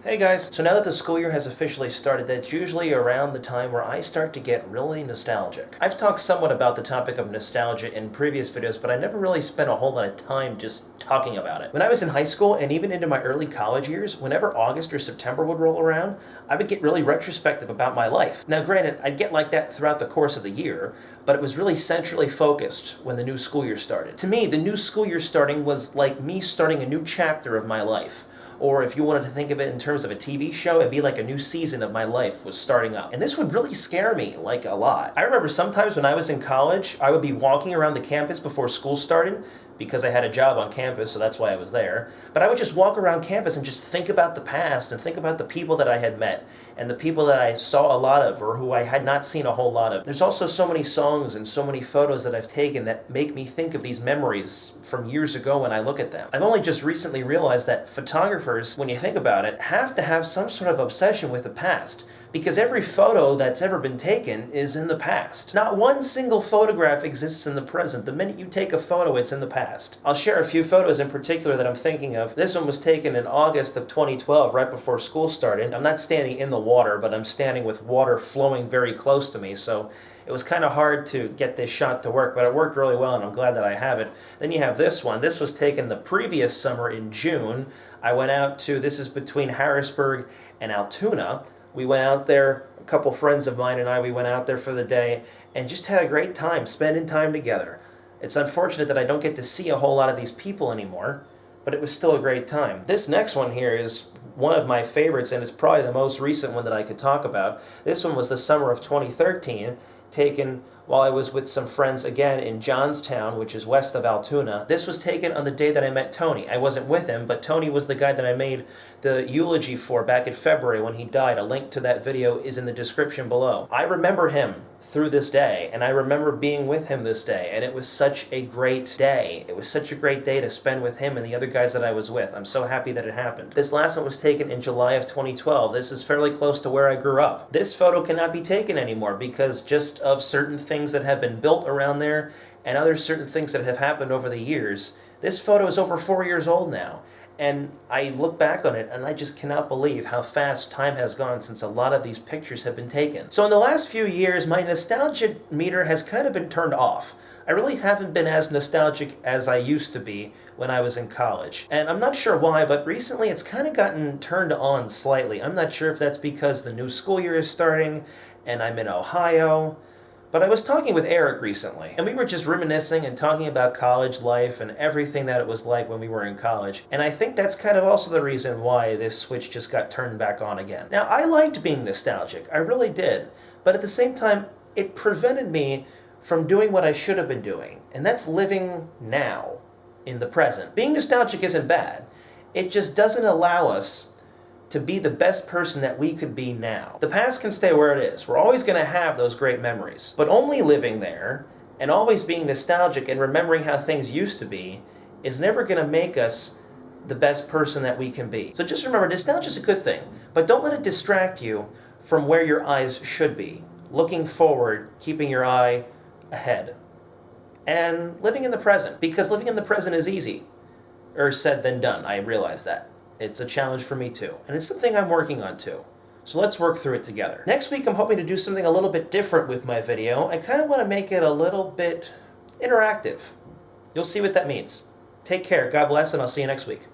Hey guys, so now that the school year has officially started, that's usually around the time where I start to get really nostalgic. I've talked somewhat about the topic of nostalgia in previous videos, but I never really spent a whole lot of time just talking about it. When I was in high school and even into my early college years, whenever August or September would roll around, I would get really retrospective about my life. Now granted, I'd get like that throughout the course of the year, but it was really centrally focused when the new school year started. To me, the new school year starting was like me starting a new chapter of my life. Or if you wanted to think of it in terms of a TV show, it'd be like a new season of my life was starting up. And this would really scare me, like, a lot. I remember sometimes when I was in college, I would be walking around the campus before school started, because I had a job on campus, so that's why I was there. But I would just walk around campus and just think about the past and think about the people that I had met and the people that I saw a lot of or who I had not seen a whole lot of. There's also so many songs and so many photos that I've taken that make me think of these memories from years ago when I look at them. I've only just recently realized that photographers, when you think about it, have to have some sort of obsession with the past, because every photo that's ever been taken is in the past. Not one single photograph exists in the present. The minute you take a photo, it's in the past. I'll share a few photos in particular that I'm thinking of. This one was taken in August of 2012, right before school started. I'm not standing in the water, but I'm standing with water flowing very close to me, so it was kind of hard to get this shot to work, but it worked really well, and I'm glad that I have it. Then you have this one. This was taken the previous summer in June. I went out to, this is between Harrisburg and Altoona. We went out there, a couple friends of mine and I, we went out there for the day and just had a great time, spending time together. It's unfortunate that I don't get to see a whole lot of these people anymore, but it was still a great time. This next one here is one of my favorites, and it's probably the most recent one that I could talk about. This one was the summer of 2013, taken while I was with some friends again in Johnstown, which is west of Altoona. This was taken on the day that I met Tony. I wasn't with him, but Tony was the guy that I made the eulogy for back in February when he died. A link to that video is in the description below. I remember him through this day, and I remember being with him this day, and it was such a great day. It was such a great day to spend with him and the other guys that I was with. I'm so happy that it happened. This last one was taken in July of 2012. This is fairly close to where I grew up. This photo cannot be taken anymore because just of certain things that have been built around there and other certain things that have happened over the years. This photo is over 4 years old now, and I look back on it and I just cannot believe how fast time has gone since a lot of these pictures have been taken. So in the last few years, my nostalgia meter has kind of been turned off. I really haven't been as nostalgic as I used to be when I was in college. And I'm not sure why, but recently it's kind of gotten turned on slightly. I'm not sure if that's because the new school year is starting and I'm in Ohio. But I was talking with Eric recently, and we were just reminiscing and talking about college life and everything that it was like when we were in college. And I think that's kind of also the reason why this switch just got turned back on again. Now, I liked being nostalgic, I really did. But at the same time, it prevented me from doing what I should have been doing, and that's living now, in the present. Being nostalgic isn't bad. It just doesn't allow us to be the best person that we could be now. The past can stay where it is. We're always going to have those great memories. But only living there and always being nostalgic and remembering how things used to be is never going to make us the best person that we can be. So just remember, nostalgia is a good thing, but don't let it distract you from where your eyes should be. Looking forward, keeping your eye ahead, and living in the present, because living in the present is easy. Said than done, I realize that. It's a challenge for me too, and it's something I'm working on too. So let's work through it together. Next week I'm hoping to do something a little bit different with my video. I kind of want to make it a little bit interactive. You'll see what that means. Take care, God bless, and I'll see you next week.